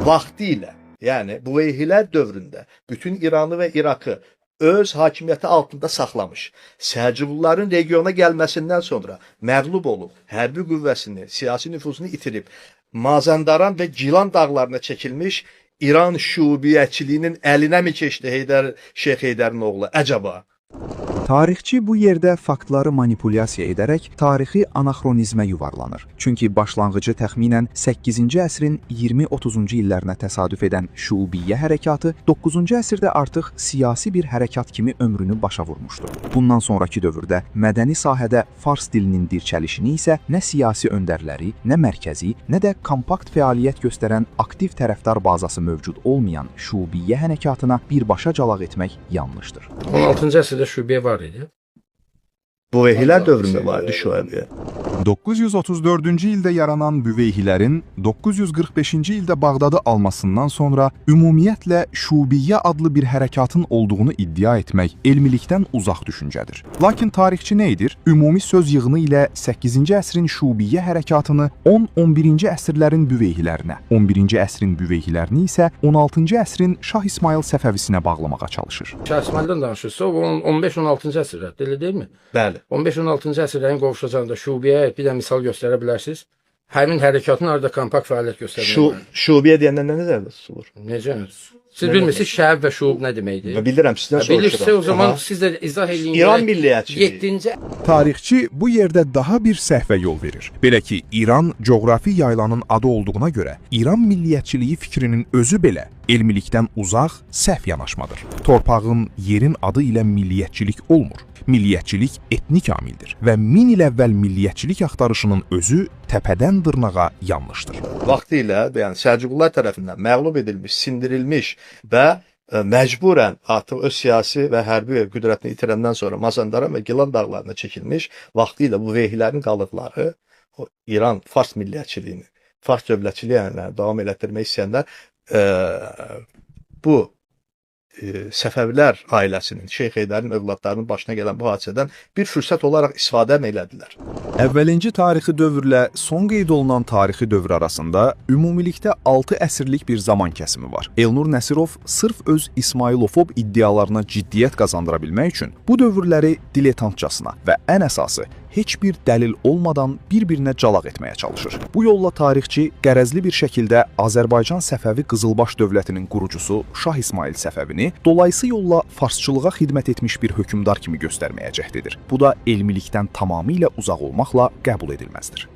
vaxtilə, yəni Buveyhilər dövründə bütün İranı və Irakı öz hakimiyyəti altında saxlamış. Səlcuqluların regiona gəlməsindən sonra məğlub olub, hərbi qüvvəsini, siyasi nüfuzunu itirib, Mazandaran və Gilan dağlarına çəkilmiş İran şubiyyətçiliyinin əlinə mi keçdi Şeyx Heydərin oğlu? Əcəba? Tarixçi bu yerdə faktları manipulyasiya edərək tarixi anaxronizmə yuvarlanır. Çünki başlanğıcı təxminən 8-ci əsrin 20-30-cu illərinə təsadüf edən Şuubiyyə hərəkatı 9-cu əsrdə artıq siyasi bir hərəkat kimi ömrünü başa vurmuşdu. Bundan sonraki dövrdə mədəni sahədə fars dilinin dirçəlişini isə nə siyasi öndərləri, nə mərkəzi, nə də kompakt fəaliyyət göstərən aktiv tərəfdar bazası mövcud olmayan Şuubiyyə hərəkatına birbaşa calaq etmək yanlışdır. 16-cı əsrdə Şuubiyyə var idi. Buveyhilər dövründə var idi Şuubiyyə. 934-cü ildə yaranan Büveyhilərin 945-ci ildə Bağdadı almasından sonra ümumiyyətlə Şuubiyyə adlı bir hərəkatın olduğunu iddia etmək elmilikdən uzaq düşüncədir. Lakin tarixçi nə edir? Ümumi söz yığını ilə 8-ci əsrin Şuubiyyə hərəkatını 10-11-ci əsrlərin Büveyhilərinə, 11-ci əsrin Büveyhilərini isə 16-cı əsrin Şah İsmayıl Səfəvisinə bağlamağa çalışır. Şah İsmayıldan danışırsa, o 15-16-cı əsrlərdə, elə deyilmi? Bəli. 15-16-cı əsrlərin qovuşacağında Şuubiyyə bir də misal göstərə bilərsiniz. Həmin hərəkatın arada kompakt fəaliyyət göstərmək. Şuubiyyə deyəndə nə nəzərdə tutulur? Necə? Siz bilmirsiniz şəab və şuub nə deməkdir? Bilirəm, sizdən soruşuram. Bilirsə, o zaman siz də izah eləyin. İran milliyyətçiliyi. 7-ci Tarixçi bu yerdə daha bir səhvə yol verir. Belə ki, İran coğrafi yaylanın adı olduğuna görə İran milliyyətçiliyi fikrinin özü belə elmilikdən uzaq, səhv yanaşmadır. Torpağın, yerin adı ilə milliyyətçilik olmur. Milliyyətçilik etnik amildir və 1000 il əvvəl milliyyətçilik axtarışının özü təpədən dırnağa yanlışdır. Vaxtilə, yəni Səlcuqlular tərəfindən məğlub edilmiş, sindirilmiş və məcburən artıq öz siyasi və hərbi qüdrətini itirəndən sonra Mazandaran və Gilan dağlarına çəkilmiş, vaxtilə bu vehhilərin qalıqları o İran fars milliyyətçiliyini, fars dövlətçiliyini davam elətdirmək istəyənlər bu Səfəvilər ailəsinin, Şeyx Heydərin övladlarının başına gələn bu hadisədən bir fürsət olaraq istifadə elədilər. Əvvəlinci tarixi dövrlə son qeyd olunan tarixi dövr arasında ümumilikdə 6 əsrlik bir zaman kəsimi var. Elnur Nəsirov sırf öz İsmailofob iddialarına ciddiyyət qazandıra bilmək üçün bu dövrləri diletantçasına və ən əsası heç bir dəlil olmadan bir-birinə calaq etməyə çalışır. Bu yolla tarixçi qərəzli bir şəkildə Azərbaycan Səfəvi Qızılbaş dövlətinin qurucusu Şah İsmayıl Səfəvini dolayısı yolla farsçılığa xidmət etmiş bir hökmdar kimi göstərməyə cəhd edir. Bu da elmilikdən tamamilə uzaq olmaqla qəbul edilməzdir.